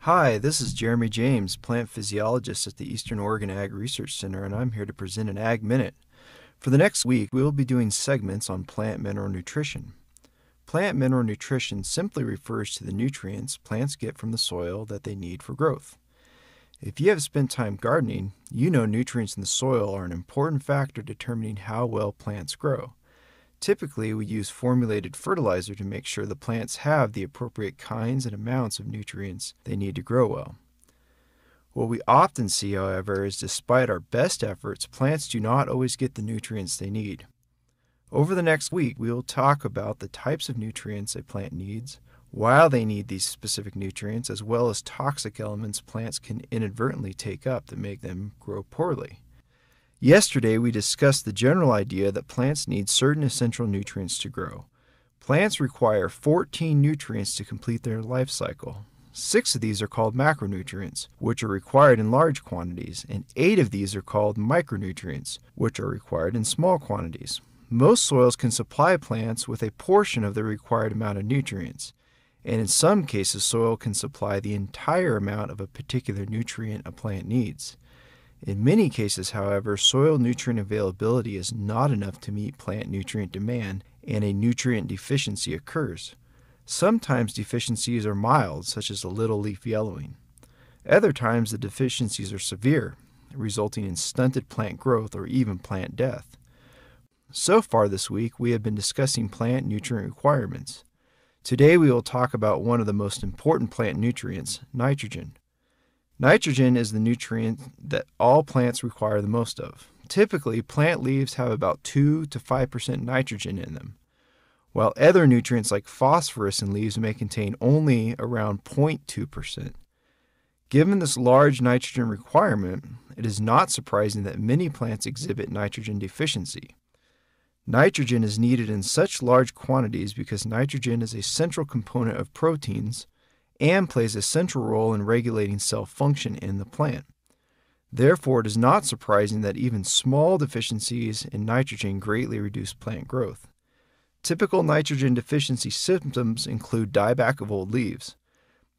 Hi, this is Jeremy James, plant physiologist at the Eastern Oregon Ag Research Center, and I'm here to present an Ag Minute. For the next week, we will be doing segments on plant mineral nutrition. Plant mineral nutrition simply refers to the nutrients plants get from the soil that they need for growth. If you have spent time gardening, you know nutrients in the soil are an important factor determining how well plants grow. Typically, we use formulated fertilizer to make sure the plants have the appropriate kinds and amounts of nutrients they need to grow well. What we often see, however, is despite our best efforts, plants do not always get the nutrients they need. Over the next week, we will talk about the types of nutrients a plant needs, why they need these specific nutrients, as well as toxic elements plants can inadvertently take up that make them grow poorly. Yesterday, we discussed the general idea that plants need certain essential nutrients to grow. Plants require 14 nutrients to complete their life cycle. 6 of these are called macronutrients, which are required in large quantities, and 8 of these are called micronutrients, which are required in small quantities. Most soils can supply plants with a portion of the required amount of nutrients, and in some cases, soil can supply the entire amount of a particular nutrient a plant needs. In many cases, however, soil nutrient availability is not enough to meet plant nutrient demand, and a nutrient deficiency occurs. Sometimes deficiencies are mild, such as a little leaf yellowing. Other times the deficiencies are severe, resulting in stunted plant growth or even plant death. So far this week, we have been discussing plant nutrient requirements. Today we will talk about one of the most important plant nutrients, nitrogen. Nitrogen is the nutrient that all plants require the most of. Typically, plant leaves have about 2 to 5% nitrogen in them, while other nutrients like phosphorus in leaves may contain only around 0.2%. Given this large nitrogen requirement, it is not surprising that many plants exhibit nitrogen deficiency. Nitrogen is needed in such large quantities because nitrogen is a central component of proteins and plays a central role in regulating cell function in the plant. Therefore, it is not surprising that even small deficiencies in nitrogen greatly reduce plant growth. Typical nitrogen deficiency symptoms include dieback of old leaves.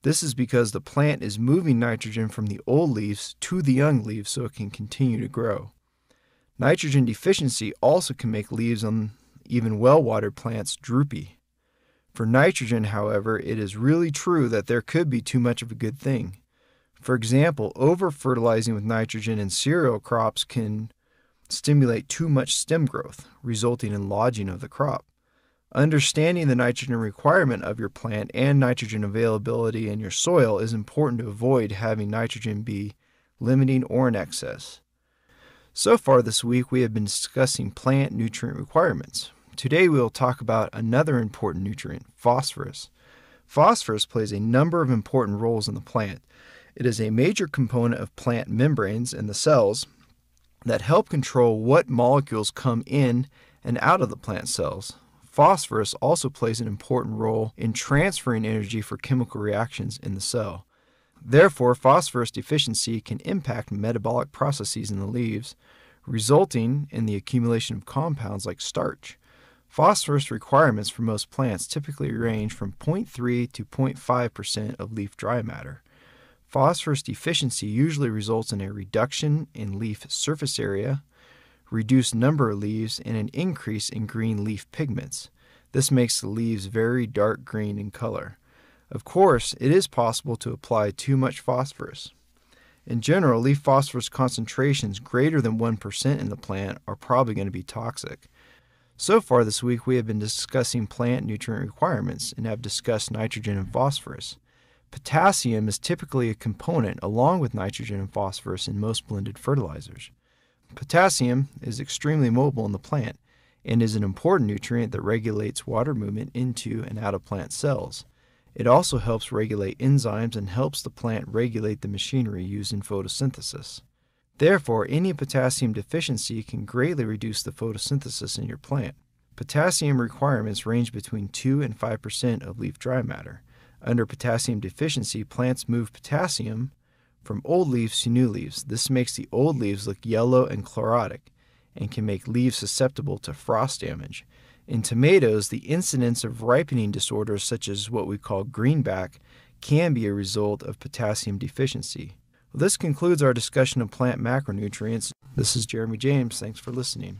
This is because the plant is moving nitrogen from the old leaves to the young leaves so it can continue to grow. Nitrogen deficiency also can make leaves on even well-watered plants droopy. For nitrogen, however, it is really true that there could be too much of a good thing. For example, over-fertilizing with nitrogen in cereal crops can stimulate too much stem growth, resulting in lodging of the crop. Understanding the nitrogen requirement of your plant and nitrogen availability in your soil is important to avoid having nitrogen be limiting or in excess. So far this week, we have been discussing plant nutrient requirements. Today we will talk about another important nutrient, phosphorus. Phosphorus plays a number of important roles in the plant. It is a major component of plant membranes in the cells that help control what molecules come in and out of the plant cells. Phosphorus also plays an important role in transferring energy for chemical reactions in the cell. Therefore, phosphorus deficiency can impact metabolic processes in the leaves, resulting in the accumulation of compounds like starch. Phosphorus requirements for most plants typically range from 0.3 to 0.5% of leaf dry matter. Phosphorus deficiency usually results in a reduction in leaf surface area, reduced number of leaves, and an increase in green leaf pigments. This makes the leaves very dark green in color. Of course, it is possible to apply too much phosphorus. In general, leaf phosphorus concentrations greater than 1% in the plant are probably going to be toxic. So far this week, we have been discussing plant nutrient requirements and have discussed nitrogen and phosphorus. Potassium is typically a component along with nitrogen and phosphorus in most blended fertilizers. Potassium is extremely mobile in the plant and is an important nutrient that regulates water movement into and out of plant cells. It also helps regulate enzymes and helps the plant regulate the machinery used in photosynthesis. Therefore, any potassium deficiency can greatly reduce the photosynthesis in your plant. Potassium requirements range between 2 and 5% of leaf dry matter. Under potassium deficiency, plants move potassium from old leaves to new leaves. This makes the old leaves look yellow and chlorotic and can make leaves susceptible to frost damage. In tomatoes, the incidence of ripening disorders such as what we call greenback can be a result of potassium deficiency. Well, this concludes our discussion of plant macronutrients. This is Jeremy James. Thanks for listening.